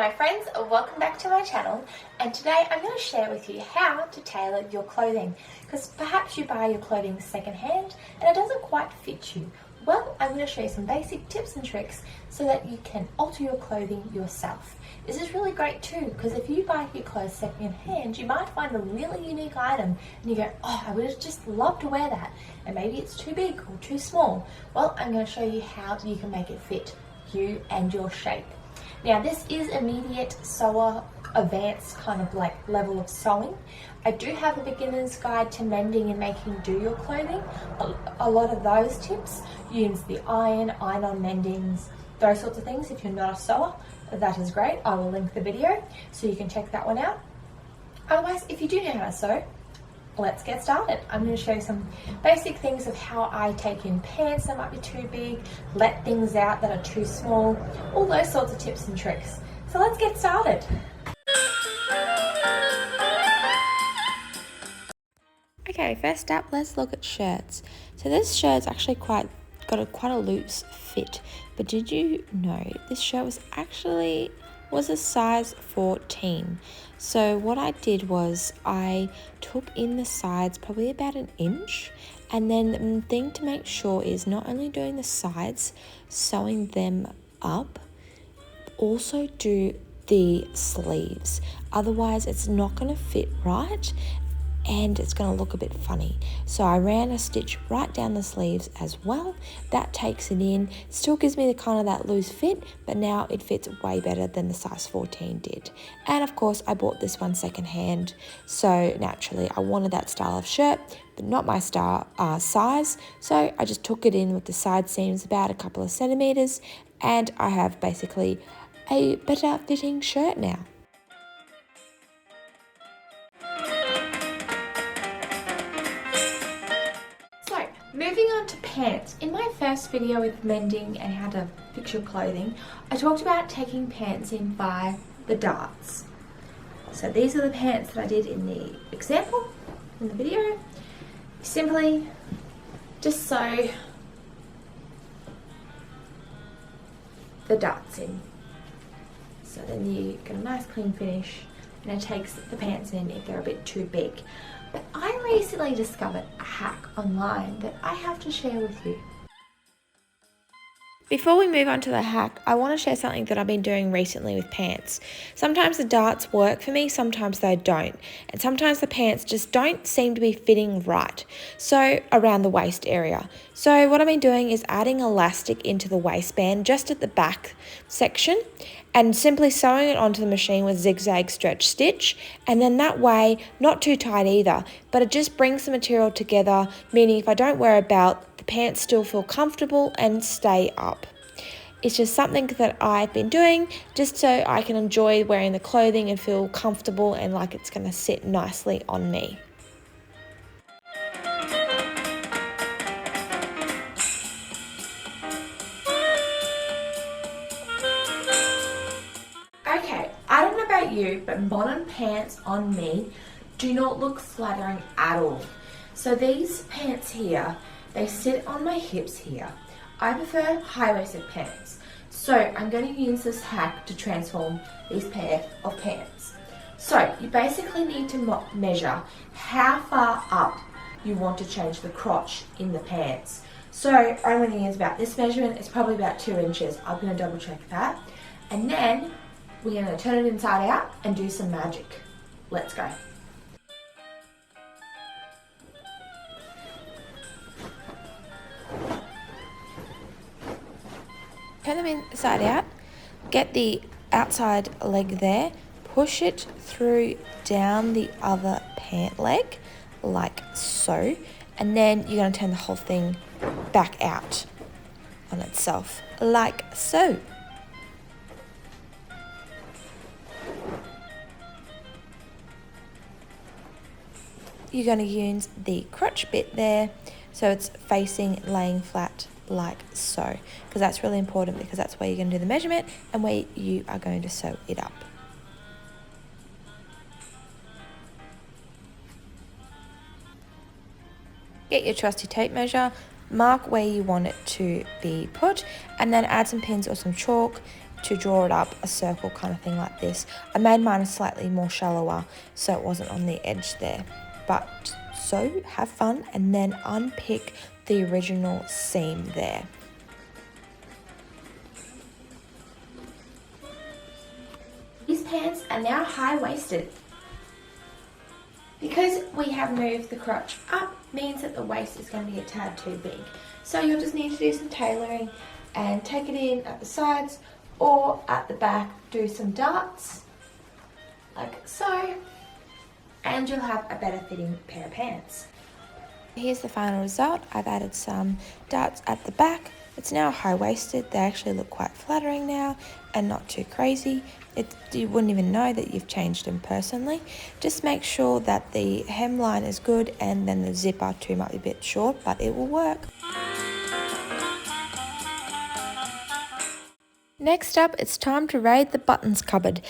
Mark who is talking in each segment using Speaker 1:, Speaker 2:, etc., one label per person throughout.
Speaker 1: my friends, welcome back to my channel, and today I'm going to share with you how to tailor your clothing, because perhaps you buy your clothing secondhand and it doesn't quite fit you. Well, I'm going to show you some basic tips and tricks so that you can alter your clothing yourself. This is really great too, because if you buy your clothes secondhand, you might find a really unique item and you go, oh, I would have just loved to wear that, and maybe it's too big or too small. Well, I'm going to show you how you can make it fit you and your shape. Now, this is immediate sewer, advanced kind of like level of sewing. I do have a beginner's guide to mending and making do your clothing. A lot of those tips use the iron-on mendings, those sorts of things. If you're not a sewer, that is great. I will link the video so you can check that one out. Otherwise, if you do know how to sew, let's get started. I'm going to show you some basic things of how I take in pants that might be too big, let things out that are too small, all those sorts of tips and tricks. So let's get started.
Speaker 2: Okay, first up, let's look at shirts. So this shirt's actually quite a loose fit, but did you know this shirt was a size 14? So what I did was I took in the sides probably about an inch, and then the thing to make sure is not only doing the sides, sewing them up, also do the sleeves. Otherwise it's not going to fit right and it's going to look a bit funny. So I ran a stitch right down the sleeves as well. That takes it in, still gives me the kind of that loose fit, but now it fits way better than the size 14 did. And of course I bought this one secondhand, so naturally I wanted that style of shirt, but not my size, so I just took it in with the side seams about a couple of centimeters, and I have basically a better fitting shirt now.
Speaker 1: Moving on to pants. In my first video with mending and how to fix your clothing, I talked about taking pants in by the darts. So these are the pants that I did in the example, in the video. Simply just sew the darts in. So then you get a nice clean finish, and it takes the pants in if they're a bit too big. But I recently discovered a hack online that I have to share with you.
Speaker 2: Before we move on to the hack, I want to share something that I've been doing recently with pants. Sometimes the darts work for me, sometimes they don't. And sometimes the pants just don't seem to be fitting right. So around the waist area. So what I've been doing is adding elastic into the waistband just at the back section, and simply sewing it onto the machine with zigzag stretch stitch, and then that way, not too tight either, but it just brings the material together, meaning if I don't wear a belt, the pants still feel comfortable and stay up. It's just something that I've been doing just so I can enjoy wearing the clothing and feel comfortable and like it's going to sit nicely on me.
Speaker 1: Okay, I don't know about you, but modern pants on me do not look flattering at all. So these pants here, they sit on my hips here. I prefer high-waisted pants. So I'm going to use this hack to transform these pair of pants. So you basically need to measure how far up you want to change the crotch in the pants. So I'm going to use about this measurement. It's probably about 2 inches. I'm going to double check that. And then we're going to turn it inside out and do some magic. Let's go.
Speaker 2: Turn them inside out, get the outside leg there, push it through down the other pant leg, like so, and then you're going to turn the whole thing back out on itself, like so. You're going to use the crotch bit there, so it's facing, laying flat like so, because that's really important, because that's where you're going to do the measurement and where you are going to sew it up. Get your trusty tape measure, mark where you want it to be put, and then add some pins or some chalk to draw it up a circle kind of thing like this. I made mine slightly more shallower so it wasn't on the edge there. But so have fun and then unpick the original seam there.
Speaker 1: These pants are now high-waisted. Because we have moved the crotch up means that the waist is going to be a tad too big. So you'll just need to do some tailoring and take it in at the sides or at the back, do some darts like so, and you'll have a better fitting pair of pants.
Speaker 2: Here's the final result. I've added some darts at the back. It's now high-waisted. They actually look quite flattering now and not too crazy. You wouldn't even know that you've changed them personally. Just make sure that the hemline is good and then the zipper too might be a bit short, but it will work. Next up, it's time to raid the buttons cupboard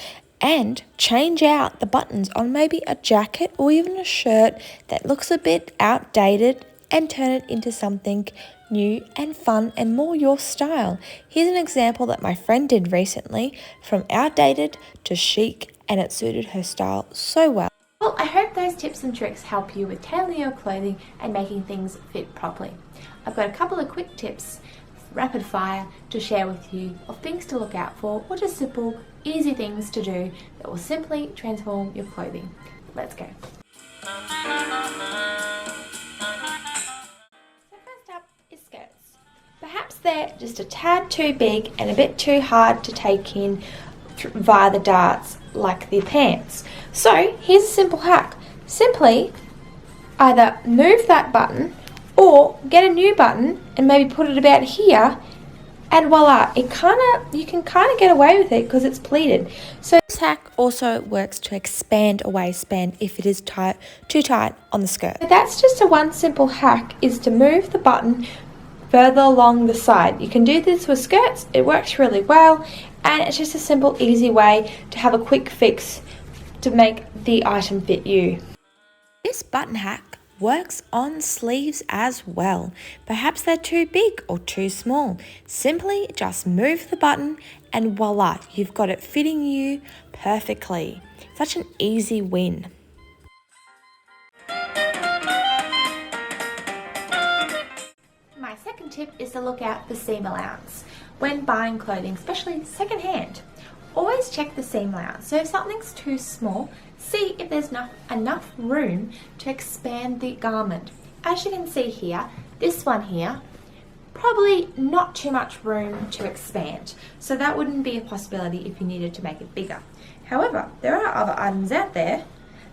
Speaker 2: and change out the buttons on maybe a jacket or even a shirt that looks a bit outdated and turn it into something new and fun and more your style. Here's an example that my friend did recently, from outdated to chic, and it suited her style so well.
Speaker 1: Well, I hope those tips and tricks help you with tailoring your clothing and making things fit properly. I've got a couple of quick tips, rapid fire, to share with you of things to look out for, or just simple, easy things to do that will simply transform your clothing. Let's go. Skirts. Perhaps they're just a tad too big and a bit too hard to take in via the darts like the pants. So here's a simple hack. Simply either move that button or get a new button and maybe put it about here, and voila, you can kind of get away with it because it's pleated. So
Speaker 2: this hack also works to expand a waistband if it is too tight on the skirt.
Speaker 1: That's just one simple hack, is to move the button further along the side. You can do this with skirts, it works really well, and it's just a simple, easy way to have a quick fix to make the item fit you.
Speaker 2: This button hack works on sleeves as well. Perhaps they're too big or too small. Simply just move the button and voila, you've got it fitting you perfectly. Such an easy win.
Speaker 1: My second tip is to look out for seam allowance when buying clothing, especially secondhand. Always check the seam allowance. So if something's too small, see if there's enough room to expand the garment. As you can see here, this one here, probably not too much room to expand. So that wouldn't be a possibility if you needed to make it bigger. However, there are other items out there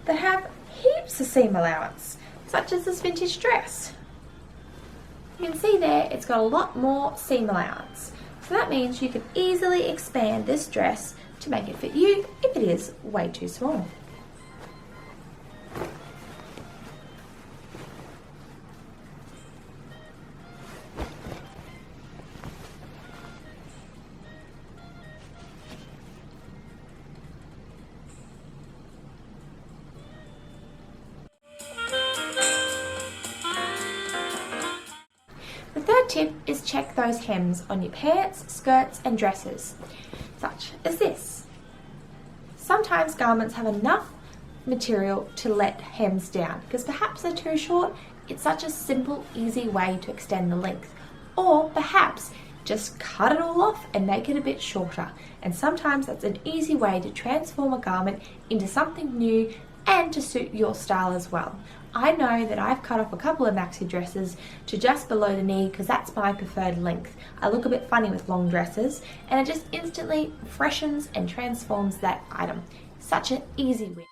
Speaker 1: that have heaps of seam allowance, such as this vintage dress. You can see there, it's got a lot more seam allowance. So that means you can easily expand this dress to make it fit you if it is way too small. The third tip is check those hems on your pants, skirts and dresses, such as this. Sometimes garments have enough material to let hems down because perhaps they're too short. It's such a simple, easy way to extend the length. Or perhaps just cut it all off and make it a bit shorter. And sometimes that's an easy way to transform a garment into something new and to suit your style as well. I know that I've cut off a couple of maxi dresses to just below the knee because that's my preferred length. I look a bit funny with long dresses and it just instantly freshens and transforms that item. Such an easy win.